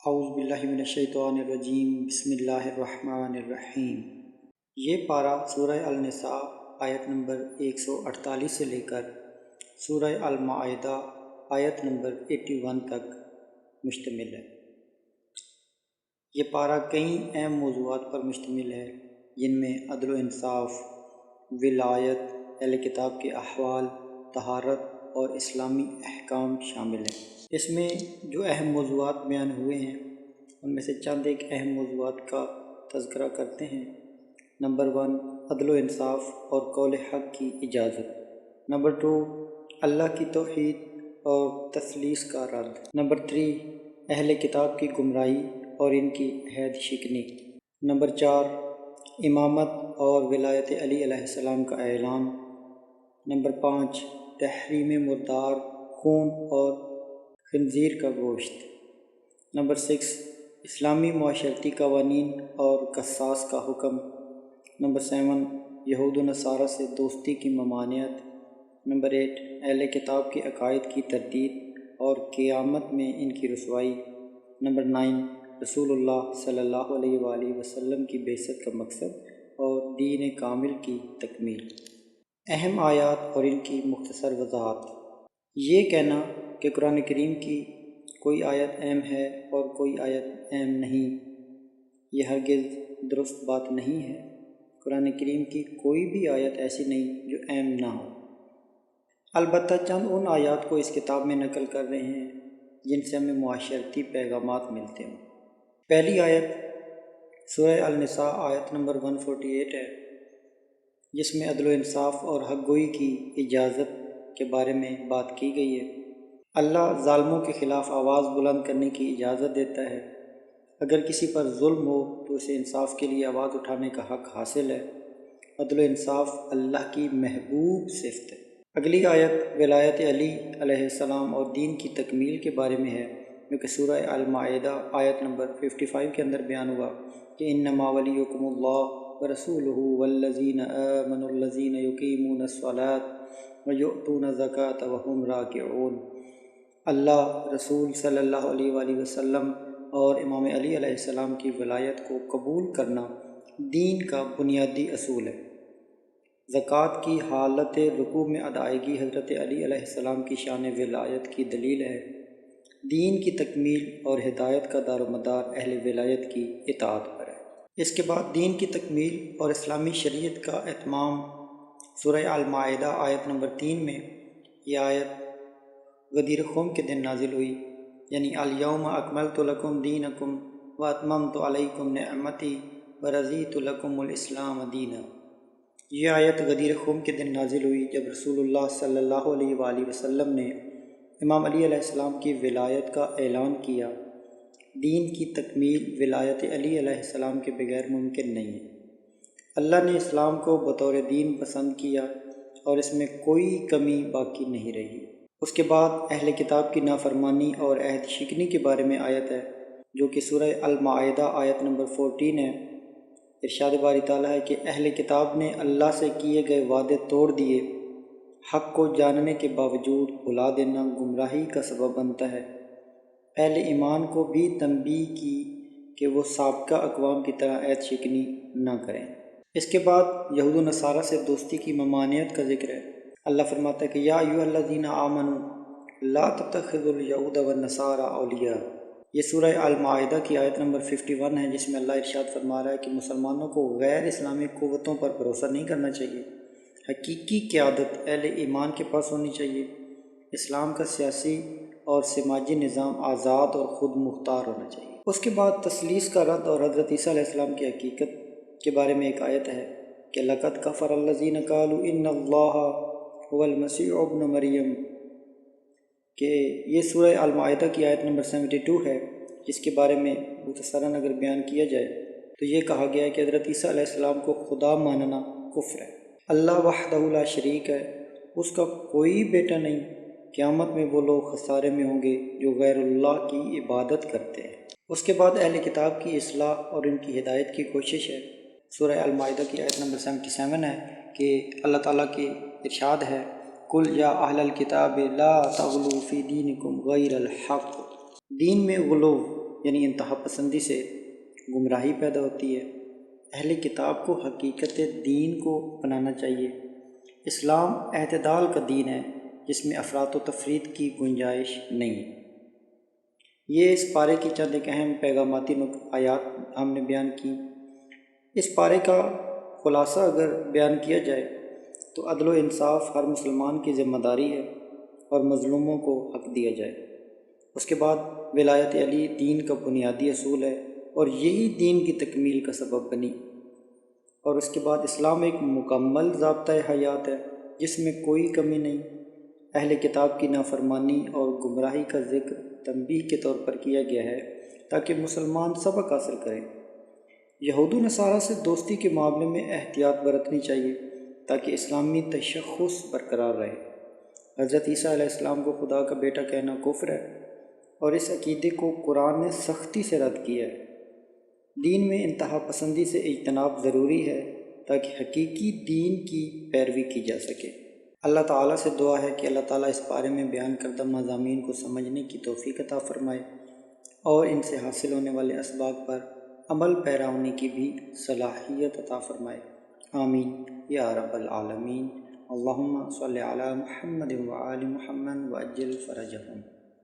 اعوذ باللہ من الشیطان الرجیم بسم اللہ الرحمن الرحیم۔ یہ پارہ سورہ النساء آیت نمبر 148 سے لے کر سورہ المائدہ آیت نمبر 81 تک مشتمل ہے۔ یہ پارہ کئی اہم موضوعات پر مشتمل ہے جن میں عدل و انصاف، ولایت، اہل کتاب کے احوال، طہارت اور اسلامی احکام شامل ہیں۔ اس میں جو اہم موضوعات بیان ہوئے ہیں ان میں سے چند ایک اہم موضوعات کا تذکرہ کرتے ہیں۔ نمبر 1، عدل و انصاف اور قول حق کی اجازت۔ نمبر 2، اللہ کی توحید اور تثلیث کا رد۔ نمبر 3، اہل کتاب کی گمراہی اور ان کی عہد شکنی۔ نمبر 4، امامت اور ولایت علی علیہ السلام کا اعلان۔ نمبر 5، تحریم مردار، خون اور خنزیر کا گوشت۔ نمبر 6، اسلامی معاشرتی قوانین اور قصاص کا حکم۔ نمبر 7، یہود و نصارہ سے دوستی کی ممانعت۔ نمبر 8، اہل کتاب کے عقائد کی تردید اور قیامت میں ان کی رسوائی۔ نمبر 9، رسول اللہ صلی اللہ علیہ وآلہ وسلم کی بعثت کا مقصد اور دین کامل کی تکمیل۔ اہم آیات اور ان کی مختصر وضاحت۔ یہ کہنا کہ قرآن کریم کی کوئی آیت اہم ہے اور کوئی آیت اہم نہیں، یہ ہرگز درست بات نہیں ہے۔ قرآن کریم کی کوئی بھی آیت ایسی نہیں جو اہم نہ ہو۔ البتہ چند ان آیات کو اس کتاب میں نقل کر رہے ہیں جن سے ہمیں معاشرتی پیغامات ملتے ہوں۔ پہلی آیت سورہ النساء آیت نمبر 148 ہے، جس میں عدل و انصاف اور حق گوئی کی اجازت کے بارے میں بات کی گئی ہے۔ اللہ ظالموں کے خلاف آواز بلند کرنے کی اجازت دیتا ہے۔ اگر کسی پر ظلم ہو تو اسے انصاف کے لیے آواز اٹھانے کا حق حاصل ہے۔ عدل و انصاف اللہ کی محبوب صفت ہے۔ اگلی آیت ولایت علی علیہ السلام اور دین کی تکمیل کے بارے میں ہے، جو کہ سورہ المائدہ آیت نمبر 55 کے اندر بیان ہوا کہ انما ولیکم اللہ ورسولہ والذین آمنوا الذین یقیمون الصلاۃ ویؤتون الزکاۃ وہم راکعون۔ اللہ، رسول صلی اللہ علیہ وآلہ وسلم اور امام علی علیہ السلام کی ولایت کو قبول کرنا دین کا بنیادی اصول ہے۔ زکوٰۃ کی حالت رکوع میں ادائیگی حضرت علی علیہ السلام کی شان ولایت کی دلیل ہے۔ دین کی تکمیل اور ہدایت کا دار و مدار اہل ولایت کی اطاعت پر ہے۔ اس کے بعد دین کی تکمیل اور اسلامی شریعت کا اتمام۔ سورہ المائدہ آیت نمبر 3 میں یہ آیت غدیر خم کے دن نازل ہوئی، یعنی الیوم اکملت لکم دینکم واتممت علیکم نعمتی ورضیت لکم الاسلام دینا۔ یہ آیت غدیر خم کے دن نازل ہوئی جب رسول اللہ صلی اللہ علیہ وآلہ وسلم نے امام علی علیہ السلام کی ولایت کا اعلان کیا۔ دین کی تکمیل ولایت علی علیہ السلام کے بغیر ممکن نہیں ہے۔ اللہ نے اسلام کو بطور دین پسند کیا اور اس میں کوئی کمی باقی نہیں رہی۔ اس کے بعد اہل کتاب کی نافرمانی اور عہد شکنی کے بارے میں آیت ہے، جو کہ سورہ المائدہ آیت نمبر 14 ہے۔ ارشاد باری تعالیٰ ہے کہ اہل کتاب نے اللہ سے کیے گئے وعدے توڑ دیے، حق کو جاننے کے باوجود بھلا دینا گمراہی کا سبب بنتا ہے۔ اہل ایمان کو بھی تنبیہ کی کہ وہ سابقہ اقوام کی طرح عہد شکنی نہ کریں۔ اس کے بعد یہود و نصارہ سے دوستی کی ممانعت کا ذکر ہے۔ اللہ فرماتا ہے کہ یا ایھا الذین آمنوا لا تتخذوا الیہود والنصارى اولیاء۔ یہ سورہ المائدہ کی آیت نمبر 51 ہے، جس میں اللہ ارشاد فرما رہا ہے کہ مسلمانوں کو غیر اسلامی قوتوں پر بھروسہ نہیں کرنا چاہیے۔ حقیقی قیادت اہل ایمان کے پاس ہونی چاہیے۔ اسلام کا سیاسی اور سماجی نظام آزاد اور خود مختار ہونا چاہیے۔ اس کے بعد تثلیث کا رد اور حضرت عیسیٰ علیہ السلام کی حقیقت کے بارے میں ایک آیت ہے کہ لَقَدْ كَفَرَ الَّذِينَ قَالُوا إِنَّ اللَّهَ هُوَ الْمَسِيحُ ابْنُ مَرْيَم، کہ یہ سورہ المائدہ کی آیت نمبر 72 ہے، جس کے بارے میں مختصراً اگر بیان کیا جائے تو یہ کہا گیا ہے کہ حضرت عیسیٰ علیہ السلام کو خدا ماننا کفر ہے۔ اللہ وحدہ لا شریک ہے، اس کا کوئی بیٹا نہیں۔ قیامت میں وہ لوگ خسارے میں ہوں گے جو غیر اللہ کی عبادت کرتے ہیں۔ اس کے بعد اہل کتاب کی اصلاح اور ان کی ہدایت کی کوشش ہے۔ سورہ المائدہ کی آیت نمبر 77 ہے کہ اللہ تعالیٰ کی ارشاد ہے قُلْ یا اہل الکتاب لا تغلوا فی دینکم غیر الحق۔ دین میں غلو یعنی انتہا پسندی سے گمراہی پیدا ہوتی ہے۔ اہل کتاب کو حقیقت دین کو اپنانا چاہیے۔ اسلام اعتدال کا دین ہے جس میں افراط و تفریط کی گنجائش نہیں۔ یہ اس پارے کی چند ایک اہم پیغاماتی آیات ہم نے بیان کی۔ اس پارے کا خلاصہ اگر بیان کیا جائے تو عدل و انصاف ہر مسلمان کی ذمہ داری ہے اور مظلوموں کو حق دیا جائے۔ اس کے بعد ولایت علی دین کا بنیادی اصول ہے اور یہی دین کی تکمیل کا سبب بنی۔ اور اس کے بعد اسلام ایک مکمل ضابطۂ حیات ہے جس میں کوئی کمی نہیں۔ اہل کتاب کی نافرمانی اور گمراہی کا ذکر تنبیہ کے طور پر کیا گیا ہے تاکہ مسلمان سبق حاصل کریں۔ یہود و نصارہ سے دوستی کے معاملے میں احتیاط برتنی چاہیے تاکہ اسلامی تشخص برقرار رہے۔ حضرت عیسیٰ علیہ السلام کو خدا کا بیٹا کہنا کفر ہے اور اس عقیدے کو قرآن نے سختی سے رد کیا ہے۔ دین میں انتہا پسندی سے اجتناب ضروری ہے تاکہ حقیقی دین کی پیروی کی جا سکے۔ اللہ تعالیٰ سے دعا ہے کہ اللہ تعالیٰ اس بارے میں بیان کردہ مضامین کو سمجھنے کی توفیق عطا فرمائے اور ان سے حاصل ہونے والے اسباق پر عمل پیرا ہونے کی بھی صلاحیت عطا فرمائے۔ آمین یا رب العالمین۔ اللہم صلی علی محمد وآل محمد وعجل فرجہم۔